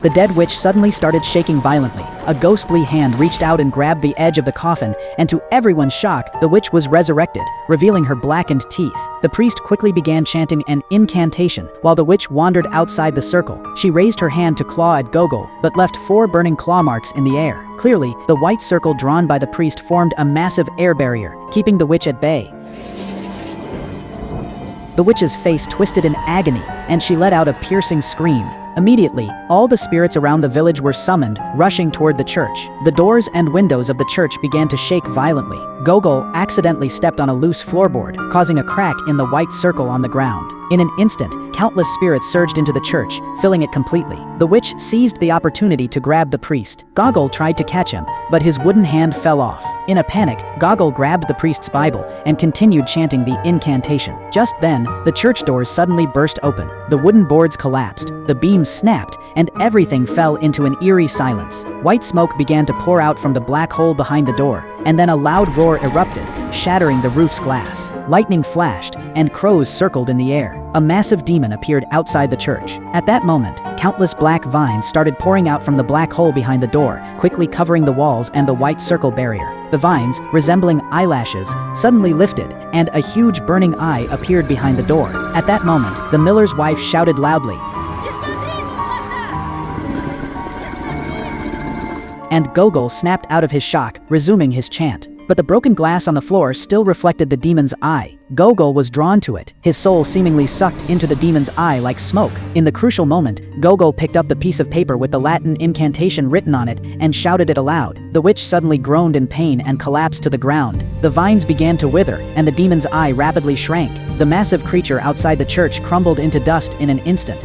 The dead witch suddenly started shaking violently. A ghostly hand reached out and grabbed the edge of the coffin, and to everyone's shock, the witch was resurrected, revealing her blackened teeth. The priest quickly began chanting an incantation, while the witch wandered outside the circle. She raised her hand to claw at Gogol, but left 4 burning claw marks in the air. Clearly, the white circle drawn by the priest formed a massive air barrier, keeping the witch at bay. The witch's face twisted in agony, and she let out a piercing scream. Immediately, all the spirits around the village were summoned, rushing toward the church. The doors and windows of the church began to shake violently. Gogol accidentally stepped on a loose floorboard, causing a crack in the white circle on the ground. In an instant, countless spirits surged into the church, filling it completely. The witch seized the opportunity to grab the priest. Gogol tried to catch him, but his wooden hand fell off. In a panic, Gogol grabbed the priest's Bible and continued chanting the incantation. Just then, the church doors suddenly burst open. The wooden boards collapsed, the beams snapped, and everything fell into an eerie silence. White smoke began to pour out from the black hole behind the door, and then a loud roar erupted, shattering the roof's glass. Lightning flashed, and crows circled in the air. A massive demon appeared outside the church. At that moment, countless black vines started pouring out from the black hole behind the door, quickly covering the walls and the white circle barrier. The vines, resembling eyelashes, suddenly lifted, and a huge burning eye appeared behind the door. At that moment, the miller's wife shouted loudly, and Gogol snapped out of his shock, resuming his chant. But the broken glass on the floor still reflected the demon's eye. Gogol was drawn to it, his soul seemingly sucked into the demon's eye like smoke. In the crucial moment, Gogol picked up the piece of paper with the Latin incantation written on it and shouted it aloud. The witch suddenly groaned in pain and collapsed to the ground. The vines began to wither, and the demon's eye rapidly shrank. The massive creature outside the church crumbled into dust in an instant.